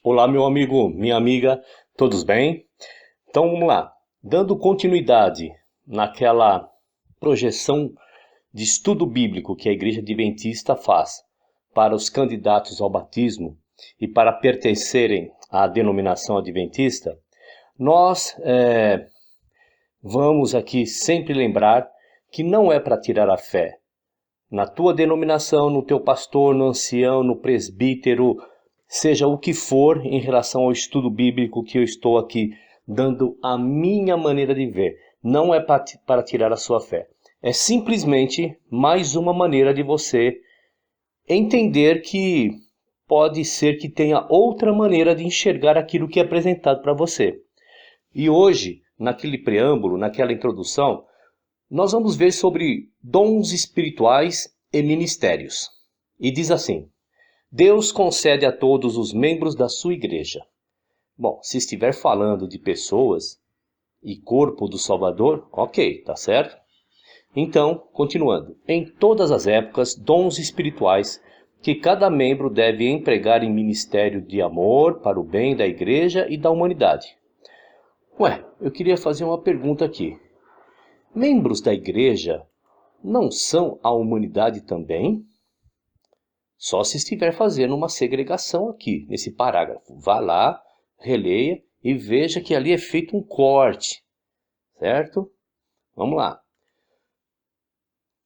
Olá, meu amigo, minha amiga, todos bem? Então vamos lá. Dando continuidade naquela projeção de estudo bíblico que a Igreja Adventista faz para os candidatos ao batismo e para pertencerem à denominação adventista, nós vamos aqui sempre lembrar que não é para tirar a fé na tua denominação, no teu pastor, no ancião, no presbítero, seja o que for em relação ao estudo bíblico que eu estou aqui dando a minha maneira de ver. Não é para tirar a sua fé. É simplesmente mais uma maneira de você entender que pode ser que tenha outra maneira de enxergar aquilo que é apresentado para você. E hoje, naquele preâmbulo, naquela introdução, nós vamos ver sobre dons espirituais e ministérios. E diz assim: Deus concede a todos os membros da sua igreja. Bom, se estiver falando de pessoas e corpo do Salvador, ok, tá certo? Então, continuando. Em todas as épocas, dons espirituais que cada membro deve empregar em ministério de amor para o bem da igreja e da humanidade. Eu queria fazer uma pergunta aqui. Membros da igreja não são a humanidade também? Só se estiver fazendo uma segregação aqui, nesse parágrafo. Vá lá, releia e veja que ali é feito um corte, certo? Vamos lá.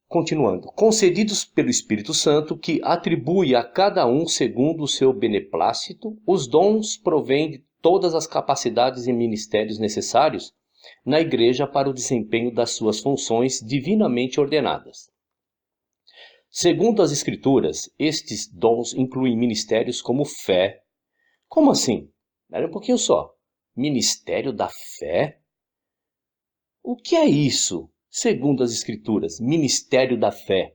Continuando. Concedidos pelo Espírito Santo, que atribui a cada um segundo o seu beneplácito, os dons provêm de todas as capacidades e ministérios necessários na igreja para o desempenho das suas funções divinamente ordenadas. Segundo as Escrituras, estes dons incluem ministérios como fé. Como assim? Espera um pouquinho só. Ministério da fé? O que é isso? Segundo as Escrituras, ministério da fé.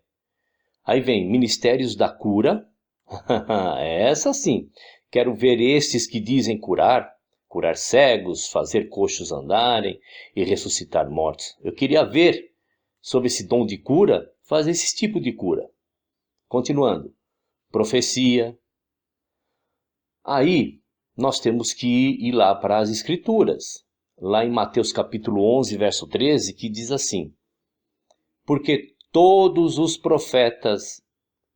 Aí vem ministérios da cura. Essa sim. Quero ver estes que dizem curar cegos, fazer coxos andarem e ressuscitar mortos. Eu queria ver sobre esse dom de cura, fazer esse tipo de cura. Continuando. Profecia. Aí nós temos que ir lá para as Escrituras. Lá em Mateus capítulo 11, verso 13, que diz assim: Porque todos os profetas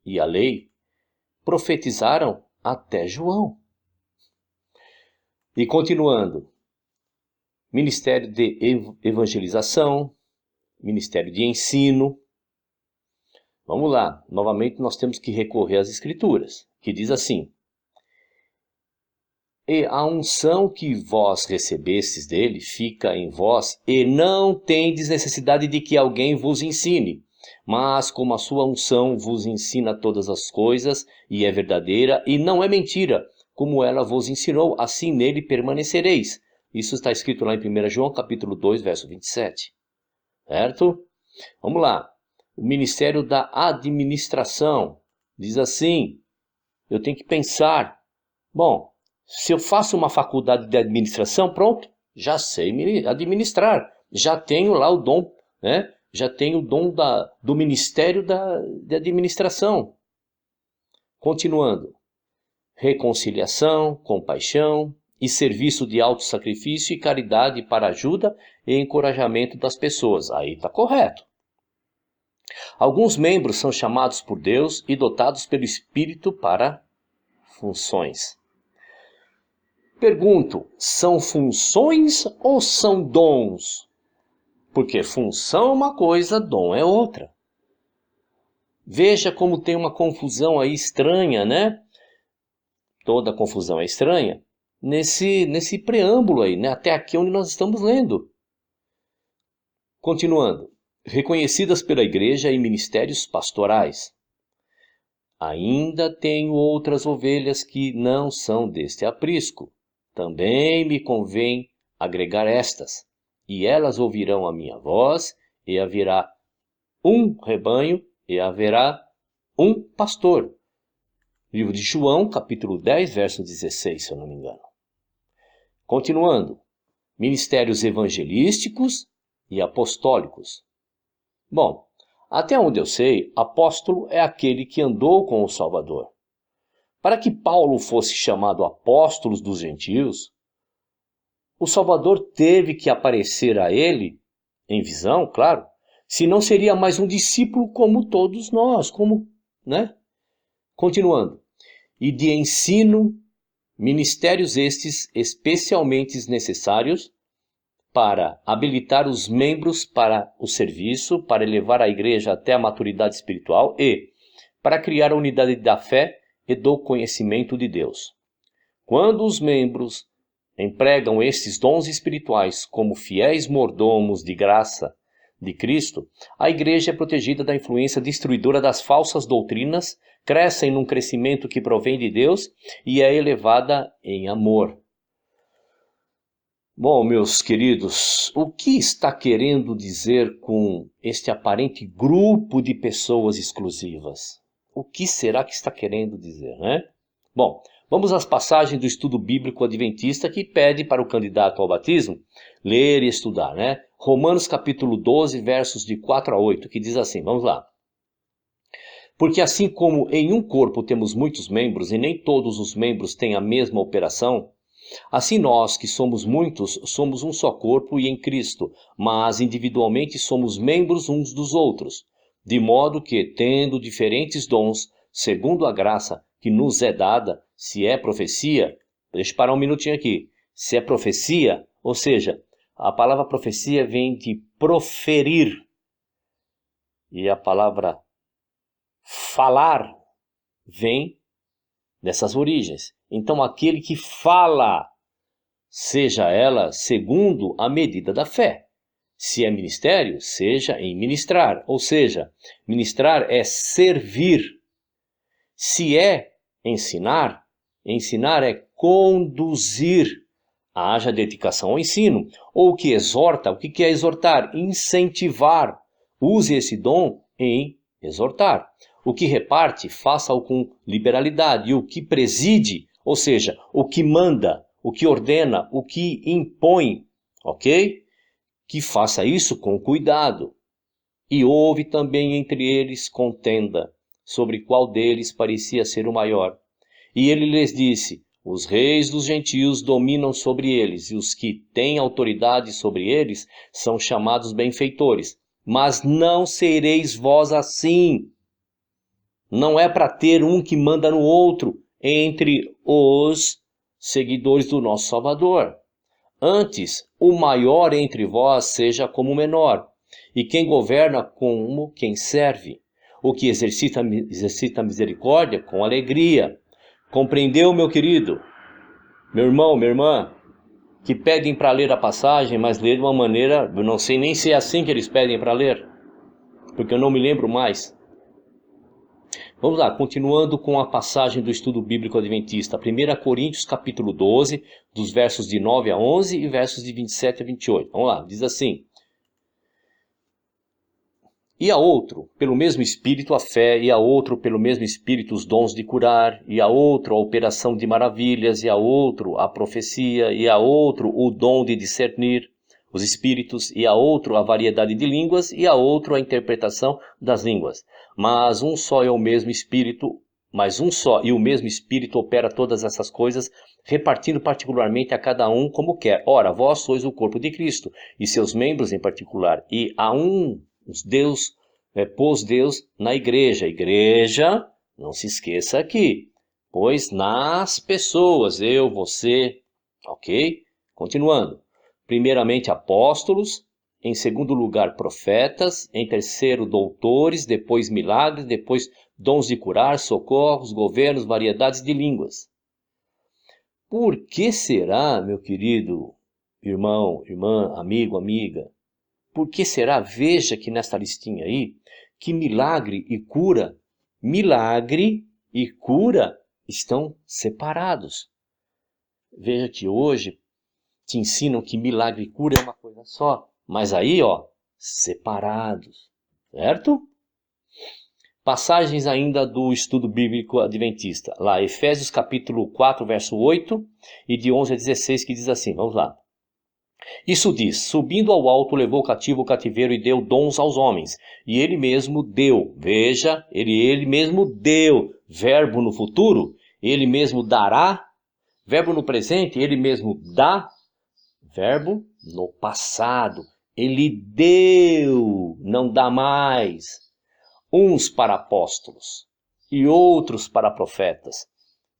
e a lei profetizaram até João. E continuando, ministério de evangelização, ministério de ensino. Vamos lá, novamente nós temos que recorrer às Escrituras, que diz assim: E a unção que vós recebestes dele fica em vós, e não tendes necessidade de que alguém vos ensine. Mas como a sua unção vos ensina todas as coisas, e é verdadeira, e não é mentira, como ela vos ensinou, assim nele permanecereis. Isso está escrito lá em 1 João capítulo 2, verso 27. Certo? Vamos lá. O ministério da administração diz assim: eu tenho que pensar. Bom, se eu faço uma faculdade de administração, pronto, já sei administrar. Já tenho lá o dom, né? Já tenho o dom do ministério de administração. Continuando. Reconciliação, compaixão e serviço de autossacrifício e caridade para ajuda e encorajamento das pessoas. Aí está correto. Alguns membros são chamados por Deus e dotados pelo Espírito para funções. Pergunto, são funções ou são dons? Porque função é uma coisa, dom é outra. Veja como tem uma confusão aí estranha, né? Toda confusão é estranha nesse preâmbulo aí, né? Até aqui onde nós estamos lendo. Continuando. Reconhecidas pela igreja em ministérios pastorais. Ainda tenho outras ovelhas que não são deste aprisco. Também me convém agregar estas, e elas ouvirão a minha voz, e haverá um rebanho, e haverá um pastor. Livro de João, capítulo 10, verso 16, se eu não me engano. Continuando. ministérios evangelísticos e apostólicos. Bom, até onde eu sei, apóstolo é aquele que andou com o Salvador. Para que Paulo fosse chamado apóstolo dos gentios, o Salvador teve que aparecer a ele, em visão, claro, senão seria mais um discípulo como todos nós, né? Continuando. E de ensino, ministérios estes especialmente necessários para habilitar os membros para o serviço, para elevar a igreja até a maturidade espiritual e para criar a unidade da fé e do conhecimento de Deus. Quando os membros empregam estes dons espirituais como fiéis mordomos de graça de Cristo, a igreja é protegida da influência destruidora das falsas doutrinas, crescem num crescimento que provém de Deus e é elevada em amor. Bom, meus queridos, o que está querendo dizer com este aparente grupo de pessoas exclusivas? O que será que está querendo dizer, né? Bom, vamos às passagens do estudo bíblico adventista que pede para o candidato ao batismo ler e estudar, né? Romanos capítulo 12, versos de 4 a 8, que diz assim, vamos lá. Porque assim como em um corpo temos muitos membros e nem todos os membros têm a mesma operação, assim nós, que somos muitos, somos um só corpo e em Cristo, mas individualmente somos membros uns dos outros, de modo que, tendo diferentes dons, segundo a graça que nos é dada, se é profecia, deixa eu parar um minutinho aqui, se é profecia, ou seja, a palavra profecia vem de proferir, e a palavra falar vem dessas origens. Então, aquele que fala, seja ela segundo a medida da fé. Se é ministério, seja em ministrar, ou seja, ministrar é servir. Se é ensinar, ensinar é conduzir. Haja dedicação ao ensino. Ou o que exorta, o que é exortar? Incentivar. Use esse dom em exortar. O que reparte, faça-o com liberalidade. E o que preside, ou seja, o que manda, o que ordena, o que impõe, ok? Que faça isso com cuidado. E houve também entre eles contenda, sobre qual deles parecia ser o maior. E ele lhes disse, os reis dos gentios dominam sobre eles, e os que têm autoridade sobre eles são chamados benfeitores. Mas não sereis vós assim. Não é para ter um que manda no outro entre os seguidores do nosso Salvador. Antes, o maior entre vós seja como o menor, e quem governa como quem serve, o que exercita misericórdia com alegria. Compreendeu, meu querido? Meu irmão, minha irmã, que pedem para ler a passagem, mas ler de uma maneira, eu não sei nem se é assim que eles pedem para ler, porque eu não me lembro mais. Vamos lá, continuando com a passagem do estudo bíblico adventista, 1 Coríntios capítulo 12, dos versos de 9 a 11 e versos de 27 a 28. Vamos lá, diz assim. E a outro, pelo mesmo Espírito, a fé, e a outro, pelo mesmo Espírito, os dons de curar, e a outro, a operação de maravilhas, e a outro, a profecia, e a outro, o dom de discernir os espíritos, e a outro, a variedade de línguas, e a outro, a interpretação das línguas. Mas um só é o mesmo Espírito, mas um só e o mesmo Espírito opera todas essas coisas, repartindo particularmente a cada um como quer. Ora, vós sois o corpo de Cristo, e seus membros em particular, e a um Deus pôs Deus na igreja. Igreja, não se esqueça aqui, pois nas pessoas, eu, você, ok? Continuando. Primeiramente apóstolos, em segundo lugar profetas, em terceiro doutores, depois milagres, depois dons de curar, socorros, governos, variedades de línguas. Por que será, meu querido irmão, irmã, amigo, amiga? Por que será? Veja que nesta listinha aí, que milagre e cura estão separados. Veja que hoje te ensinam que milagre e cura é uma coisa só, mas aí, separados, certo? Passagens ainda do estudo bíblico adventista. Lá, Efésios capítulo 4, verso 8 e de 11 a 16, que diz assim, vamos lá. Isso diz, subindo ao alto, levou cativo o cativeiro e deu dons aos homens. E ele mesmo deu, veja, ele mesmo deu, verbo no futuro, ele mesmo dará, verbo no presente, ele mesmo dá, verbo no passado, ele deu, não dá mais. Uns para apóstolos, e outros para profetas,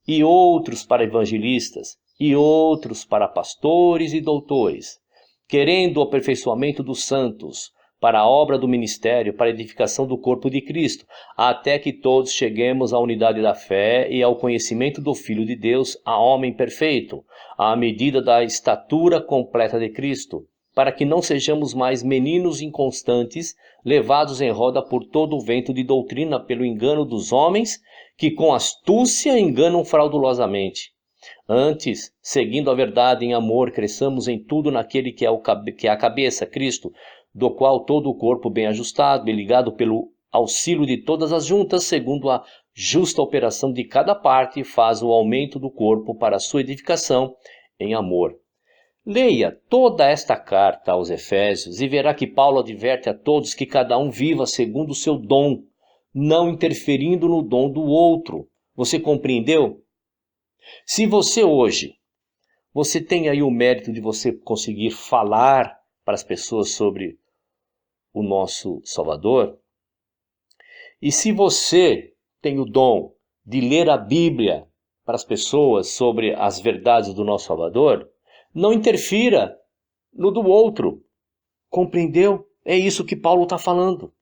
e outros para evangelistas, e outros para pastores e doutores, querendo o aperfeiçoamento dos santos, para a obra do ministério, para a edificação do corpo de Cristo, até que todos cheguemos à unidade da fé e ao conhecimento do Filho de Deus, a homem perfeito, à medida da estatura completa de Cristo, para que não sejamos mais meninos inconstantes, levados em roda por todo o vento de doutrina pelo engano dos homens, que com astúcia enganam fraudulosamente. Antes, seguindo a verdade em amor, cresçamos em tudo naquele que é a cabeça, Cristo, do qual todo o corpo bem ajustado e ligado pelo auxílio de todas as juntas, segundo a justa operação de cada parte, faz o aumento do corpo para a sua edificação em amor. Leia toda esta carta aos Efésios e verá que Paulo adverte a todos que cada um viva segundo o seu dom, não interferindo no dom do outro. Você compreendeu? Se você hoje, você tem aí o mérito de você conseguir falar para as pessoas sobre o nosso Salvador, e se você tem o dom de ler a Bíblia para as pessoas sobre as verdades do nosso Salvador, não interfira no do outro. Compreendeu? É isso que Paulo está falando.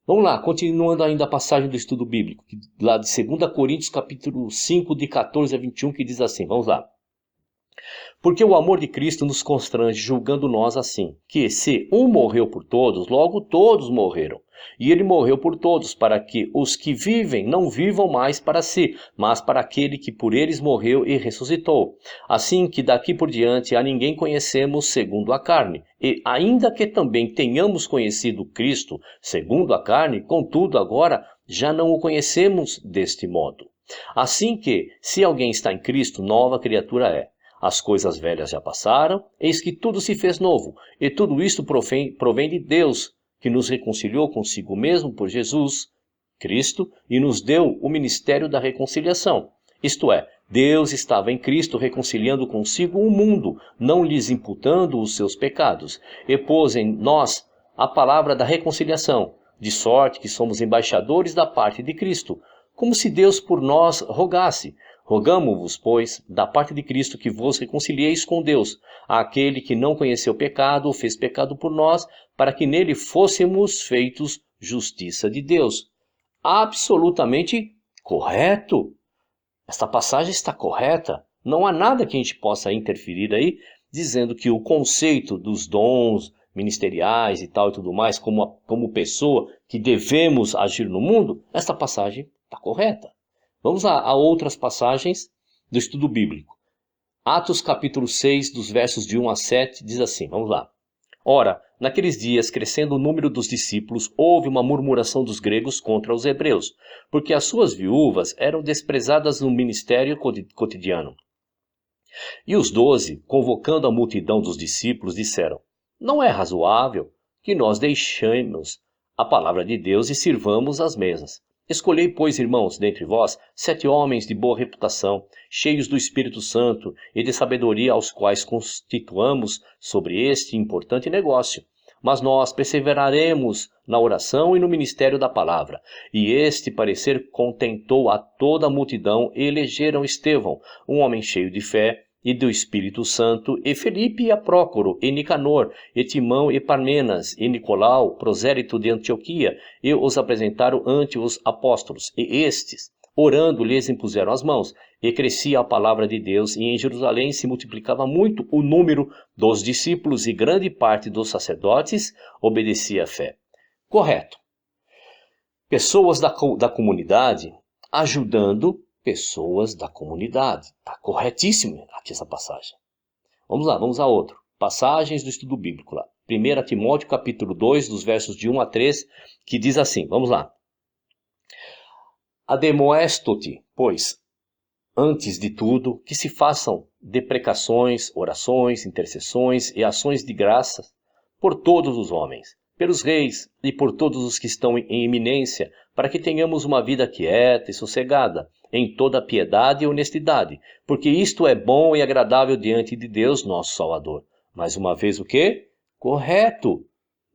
Vamos lá, continuando ainda a passagem do estudo bíblico, lá de 2 Coríntios capítulo 5, de 14 a 21, que diz assim, vamos lá. Porque o amor de Cristo nos constrange, julgando nós assim, que se um morreu por todos, logo todos morreram. E ele morreu por todos, para que os que vivem não vivam mais para si, mas para aquele que por eles morreu e ressuscitou. Assim que daqui por diante a ninguém conhecemos segundo a carne. E ainda que também tenhamos conhecido Cristo segundo a carne, contudo agora já não o conhecemos deste modo. Assim que, se alguém está em Cristo, nova criatura é. As coisas velhas já passaram, eis que tudo se fez novo, e tudo isto provém de Deus, que nos reconciliou consigo mesmo por Jesus Cristo e nos deu o ministério da reconciliação. Isto é, Deus estava em Cristo reconciliando consigo o mundo, não lhes imputando os seus pecados, e pôs em nós a palavra da reconciliação, de sorte que somos embaixadores da parte de Cristo, como se Deus por nós rogasse. Rogamo-vos, pois, da parte de Cristo, que vos reconcilieis com Deus. Aquele que não conheceu pecado, o fez pecado por nós, para que nele fôssemos feitos justiça de Deus. Absolutamente correto. Esta passagem está correta. Não há nada que a gente possa interferir aí, dizendo que o conceito dos dons ministeriais e tal e tudo mais, como pessoa que devemos agir no mundo, esta passagem está correta. Vamos a outras passagens do estudo bíblico. Atos capítulo 6, dos versos de 1 a 7, diz assim, vamos lá. Ora, naqueles dias, crescendo o número dos discípulos, houve uma murmuração dos gregos contra os hebreus, porque as suas viúvas eram desprezadas no ministério cotidiano. E os 12, convocando a multidão dos discípulos, disseram, não é razoável que nós deixemos a palavra de Deus e sirvamos as mesas. Escolhei, pois, irmãos, dentre vós, 7 homens de boa reputação, cheios do Espírito Santo e de sabedoria, aos quais constituamos sobre este importante negócio. Mas nós perseveraremos na oração e no ministério da palavra. E este parecer contentou a toda a multidão, e elegeram Estevão, um homem cheio de fé e do Espírito Santo, e Felipe e Aprócoro, e Nicanor, e Timão e Parmenas, e Nicolau, prosélito de Antioquia, e os apresentaram ante os apóstolos. E estes, orando, lhes impuseram as mãos, e crescia a palavra de Deus, e em Jerusalém se multiplicava muito o número dos discípulos, e grande parte dos sacerdotes obedecia à fé. Correto. Pessoas da comunidade ajudando pessoas da comunidade. Está corretíssimo aqui essa passagem. Vamos lá, vamos a outro. Passagens do estudo bíblico lá. 1 Timóteo capítulo 2, dos versos de 1 a 3, que diz assim, vamos lá. Ademoesto-te, pois, antes de tudo, que se façam deprecações, orações, intercessões e ações de graças por todos os homens, pelos reis e por todos os que estão em eminência, para que tenhamos uma vida quieta e sossegada, em toda piedade e honestidade, porque isto é bom e agradável diante de Deus, nosso Salvador. Mais uma vez o quê? Correto.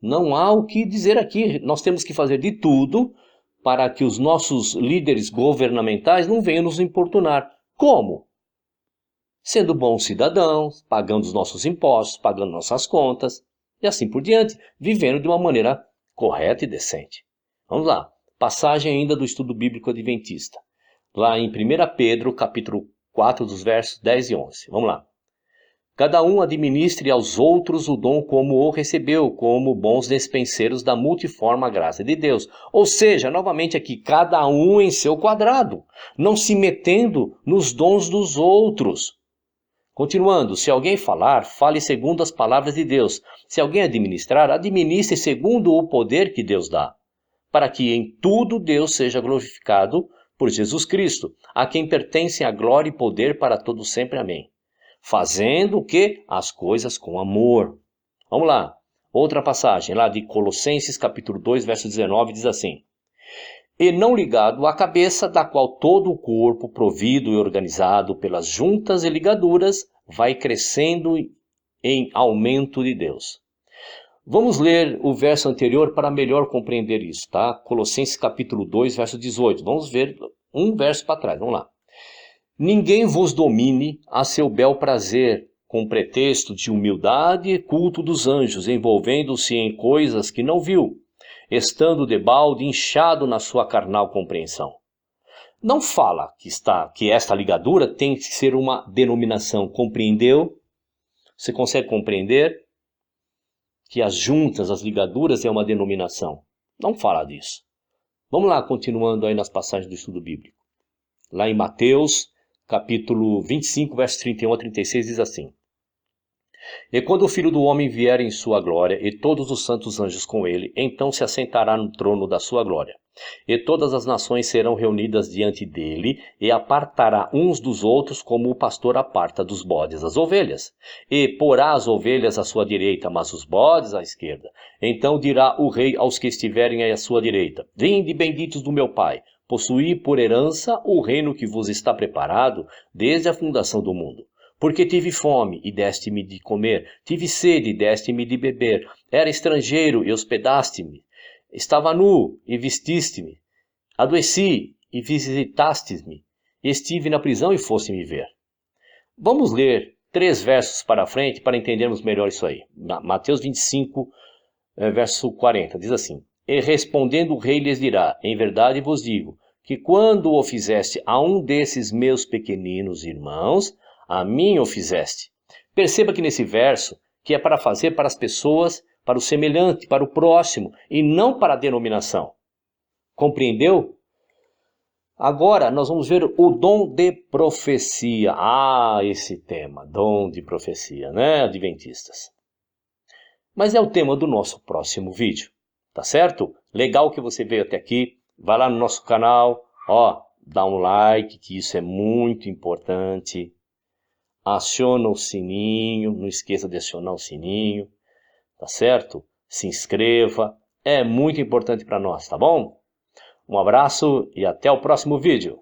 Não há o que dizer aqui. Nós temos que fazer de tudo para que os nossos líderes governamentais não venham nos importunar. Como? Sendo bons cidadãos, pagando os nossos impostos, pagando nossas contas, e assim por diante, vivendo de uma maneira correta e decente. Vamos lá. Passagem ainda do estudo bíblico adventista. Lá em 1 Pedro, capítulo 4, dos versos 10 e 11. Vamos lá. Cada um administre aos outros o dom como o recebeu, como bons despenseiros da multiforme graça de Deus. Ou seja, novamente aqui, cada um em seu quadrado, não se metendo nos dons dos outros. Continuando, se alguém falar, fale segundo as palavras de Deus. Se alguém administrar, administre segundo o poder que Deus dá, para que em tudo Deus seja glorificado por Jesus Cristo, a quem pertencem a glória e poder para todo sempre. Amém. Fazendo o quê? As coisas com amor. Vamos lá. Outra passagem lá de Colossenses capítulo 2, verso 19, diz assim: E não ligado à cabeça, da qual todo o corpo, provido e organizado pelas juntas e ligaduras, vai crescendo em aumento de Deus. Vamos ler o verso anterior para melhor compreender isso, tá? Colossenses capítulo 2, verso 18. Vamos ver um verso para trás, vamos lá. Ninguém vos domine a seu bel prazer, com pretexto de humildade e culto dos anjos, envolvendo-se em coisas que não viu, estando debalde inchado na sua carnal compreensão. Não fala que esta ligadura tem que ser uma denominação, compreendeu? Você consegue compreender que as juntas, as ligaduras é uma denominação? Não fala disso. Vamos lá, continuando aí nas passagens do estudo bíblico. Lá em Mateus, capítulo 25, versos 31 a 36, diz assim: E quando o Filho do Homem vier em sua glória, e todos os santos anjos com ele, então se assentará no trono da sua glória. E todas as nações serão reunidas diante dele, e apartará uns dos outros, como o pastor aparta dos bodes as ovelhas. E porá as ovelhas à sua direita, mas os bodes à esquerda. Então dirá o rei aos que estiverem à sua direita: Vinde, benditos do meu Pai, possuí por herança o reino que vos está preparado desde a fundação do mundo. Porque tive fome e deste-me de comer, tive sede e deste-me de beber, era estrangeiro e hospedaste-me, estava nu e vestiste-me, adoeci e visitaste-me, estive na prisão e foste-me ver. Vamos ler 3 versos para frente para entendermos melhor isso aí. Mateus 25, verso 40, diz assim: E respondendo o rei lhes dirá: Em verdade vos digo, que quando o fizeste a um desses meus pequeninos irmãos, a mim o fizeste. Perceba que nesse verso, que é para fazer para as pessoas, para o semelhante, para o próximo, e não para a denominação. Compreendeu? Agora nós vamos ver o dom de profecia. Esse tema, dom de profecia, né, adventistas? Mas é o tema do nosso próximo vídeo, tá certo? Legal que você veio até aqui, vai lá no nosso canal, dá um like, que isso é muito importante. Aciona o sininho, não esqueça de acionar o sininho, tá certo? Se inscreva, é muito importante para nós, tá bom? Um abraço e até o próximo vídeo.